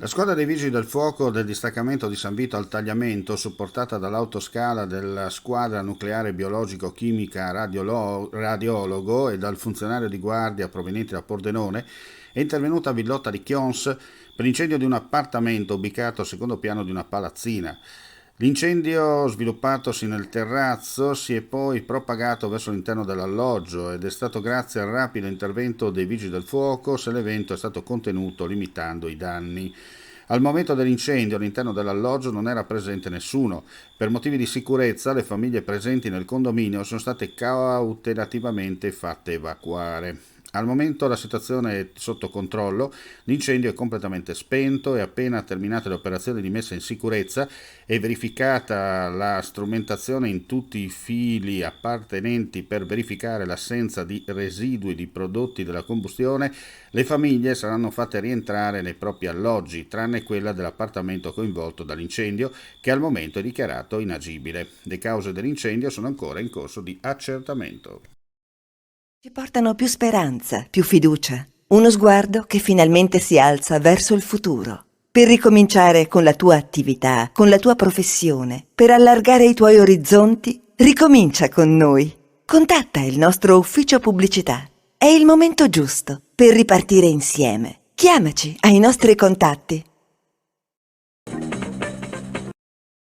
La squadra dei Vigili del Fuoco del distaccamento di San Vito al Tagliamento, supportata dall'autoscala della squadra nucleare biologico-chimica radiologo e dal funzionario di guardia proveniente da Pordenone, è intervenuta a Villotta di Chions per l'incendio di un appartamento ubicato al secondo piano di una palazzina. L'incendio, sviluppatosi nel terrazzo, si è poi propagato verso l'interno dell'alloggio ed è stato grazie al rapido intervento dei vigili del fuoco se l'evento è stato contenuto limitando i danni. Al momento dell'incendio all'interno dell'alloggio non era presente nessuno. Per motivi di sicurezza le famiglie presenti nel condominio sono state cautelativamente fatte evacuare. Al momento la situazione è sotto controllo, l'incendio è completamente spento e appena terminate le operazioni di messa in sicurezza e verificata la strumentazione in tutti i fili appartenenti per verificare l'assenza di residui di prodotti della combustione, le famiglie saranno fatte rientrare nei propri alloggi, tranne quella dell'appartamento coinvolto dall'incendio, che al momento è dichiarato inagibile. Le cause dell'incendio sono ancora in corso di accertamento. Ci portano più speranza, più fiducia, uno sguardo che finalmente si alza verso il futuro. Per ricominciare con la tua attività, con la tua professione, per allargare i tuoi orizzonti, ricomincia con noi. Contatta il nostro ufficio pubblicità. È il momento giusto per ripartire insieme. Chiamaci ai nostri contatti